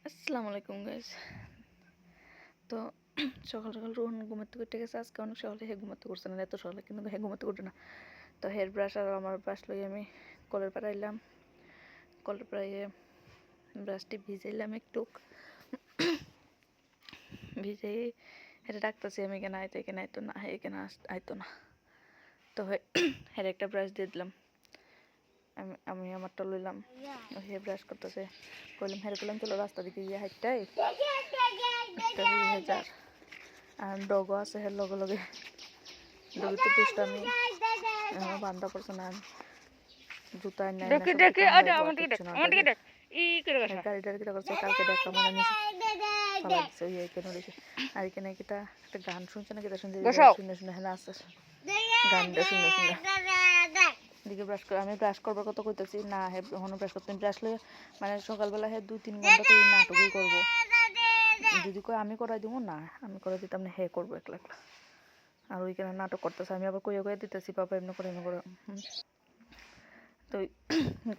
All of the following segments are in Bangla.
আসসালামু আলাইকুম গাইস। তো সকাল সকাল রোহন ঘুমাতে উঠে গেছে। আজকে অনেক সকালে হে ঘুমাতে করছে না, এত সকালে কিন্তু হে ঘুমাতে উঠে না। তো হেয়ার ব্রাশ আর আমার ব্রাশ লই আমি কলের পাড়ে আইলাম। কলের পাড়ে ব্রাশটি ভিজাইলাম একটু, ভিজে হেরে ডাকতেছি আমি কেন আইতো, এখানে আইতো না, হে এখানে আইতো না। তো হের একটা ব্রাশ দিয়ে দিলাম, আমি আমারটা লইলাম। হে ব্রাশ করতেছে, কইলাম হেরে কইলাম চলো রাস্তা দিকে গিয়ে হাইটটাই একটা হাজার আর ডগও আছে হের লগে লগে। ডগি তো দুষ্টামি বান্ধা পড়ছে না, জুতা নাই না গাড়িটার কিটা করছে। কালকে দেখলাম মানে নিচে ফালাই দিছে ওই কেন দিছে। আর এখানে কিটা একটা গান শুনছে না, কিটা শুনছে শুনে শুনে হেনা আসছে গানটা শুনে শুনে দিকে ব্রাশ করে। আমি ব্রাশ করবার কথা কইতেছি না, হে এখনো ব্রাশ করতে ব্রাশ লয়ে মানে সকালবেলা হে 2-3 ঘন্টা তো এই নাটকই করবো। যদি কই আমি করাই দিব না, আমি করে দিতাম না, হে করবো একলা একলা। আর ওইখানে নাটক করতেছে, আমি আবার কইয়া কইয়া দিতেছি বাবা এমনি করে এমনি করে। তো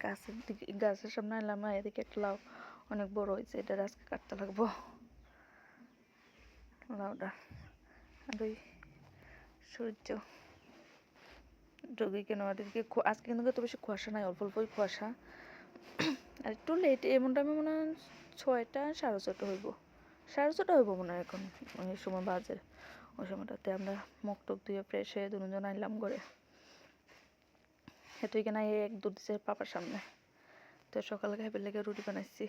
গাছের দিকে গাছের সামনে এলাম, এদিকে একটা লাউ অনেক বড় হয়েছে, এটা আজকে কাটতে লাগবো লাউটা। আর ওই সূর্য যোগী কেন এদিকে আজকে কিন্তু এত বেশি কুয়াশা নাই, অল্প অল্পই কুয়াশা। আর একটু লেট, এমন টাইমে মনে হয় 6টা 6:30 হইব, 6:30 হইব মনে হয় এখন ওই সময় বাজে। ওই সময়টাতে আমরা মুখ টুক ধুয়ে ফ্রেশ হয়ে দুজন আইলাম ঘরে। তুই কেন এক দুধ দিছে পাপার সামনে। তো সকালে খাইবার লেগে রুটি বানাইছি,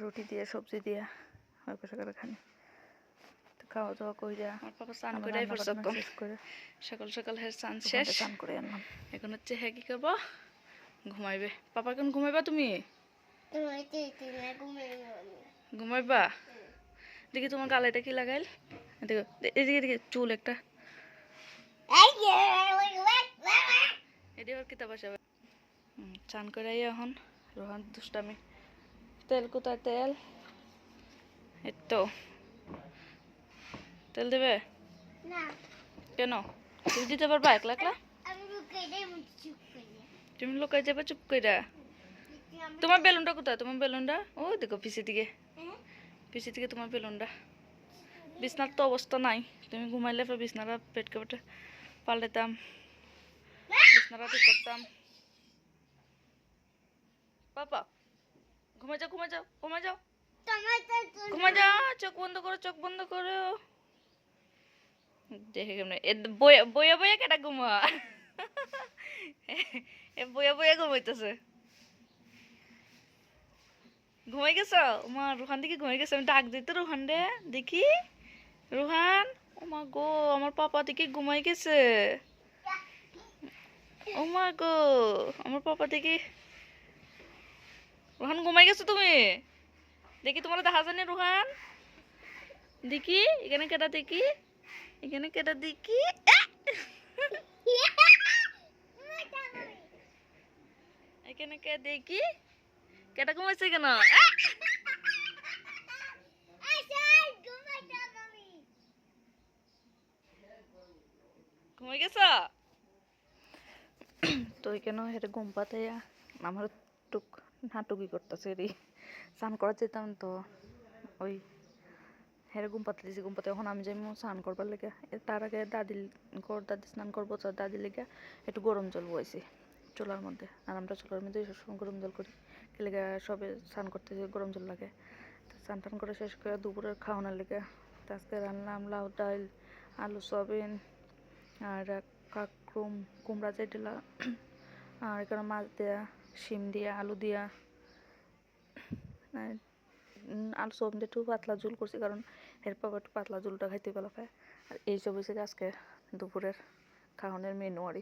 রুটি দিয়ে সবজি দিয়ে অল্প সকালে খানি। তো খাওয়া দাওয়া কইরা আমার পাপা স্নান করে শেষ করে সকাল সকাল হের স্নান শেষ, স্নান করে আনলাম। এখন হচ্ছে হ্যাঁ কি করবো, ঘুমাইবে। পাপা কেন ঘুমাইবা তুমি? ঘুমাইবা? দেখি তোমার গালে এটা কি লাগাইল, দেখো এদিকে এদিকে চুল একটা এদিকে কিতা বসাবে। চান করে এখন রোহান দুষ্টামি। তেল কোথায়? তেল এই তো। তেল দেবে না কেন? তুমি দিতে পারবা একলা একলা? তুমি লুকাই যাবে চুপ কইরা। তোমার বেলুনটা কোথায়? তোমার বেলুনটা ও দেখো পিছের দিকে, পিছের দিকে তোমার বেলুনটা। বিছনার তো অবস্থা নাই, তুমি ঘুমাইলে বিছনাটা পেট কাপড়টা পাল্টাতাম, বিছনাটা ঠিক করতাম। পাপা ঘুমা যাও, ঘুমা যাও, ঘুমা যাও, ঘুমা যাও, চোখ বন্ধ করো, চোখ বন্ধ করো। দেখে কেমন বইয়া বইয়া কেটা ঘুমা, বইয়া বইয়া ঘুমাইতেছে। ঘুমাই গেছ? মা রুহান দেখি ঘুমাই গেছে, আমি ডাক দিতে রুহান রে দেখি। রুহান ও মা গো, আমার পাপা দেখি ঘুমাই গেছে। ও মা গো, আমার পাপা দেখি। রুহান ঘুমাই গেছো তুমি? দেখি তোমার দেখা জানি রুহান, দেখি এখানে কেটা, দেখি এখানে কেটা, দেখি এখানে কে, দেখি কেটা ঘুমাইছে কেন? ঘুমাই গেছ? তো কেন এটা ঘুম পাতাইয়া আমার টুক নাটুকি করতেছে রে। স্নান করা যেতাম তো ওই হেরে ঘুম পাতে দিয়েছি, ঘুম পাতে এখন আমি যাই স্নান করবার লেগে। তার আগে দাদি স্নান করবো, তো দাদির লেগে একটু গরম জল বইছি চুলার মধ্যে। আর আমরা চুলার মধ্যে সবসময় গরম জল করি, লেগে সবে স্নান করতে গরম জল লাগে। তো স্নান টান করে শেষ করে দুপুরের খাওয়ানোর লেগে আজকে রান্নাম লাউ ডাল, আলু সয়াবিন আর কাকরুম কুমড়া যেটা, আর এখানে মাছ দেয়া, শিম দিয়া, আলু দিয়া, আলু সব দিয়ে একটু পাতলা ঝোল করছি, কারণ এরপর একটু পাতলা ঝোলটা খাইতে ভালো খায়। আর এইসব হয়েছে আজকে দুপুরের খাওয়ানোর মেনু আর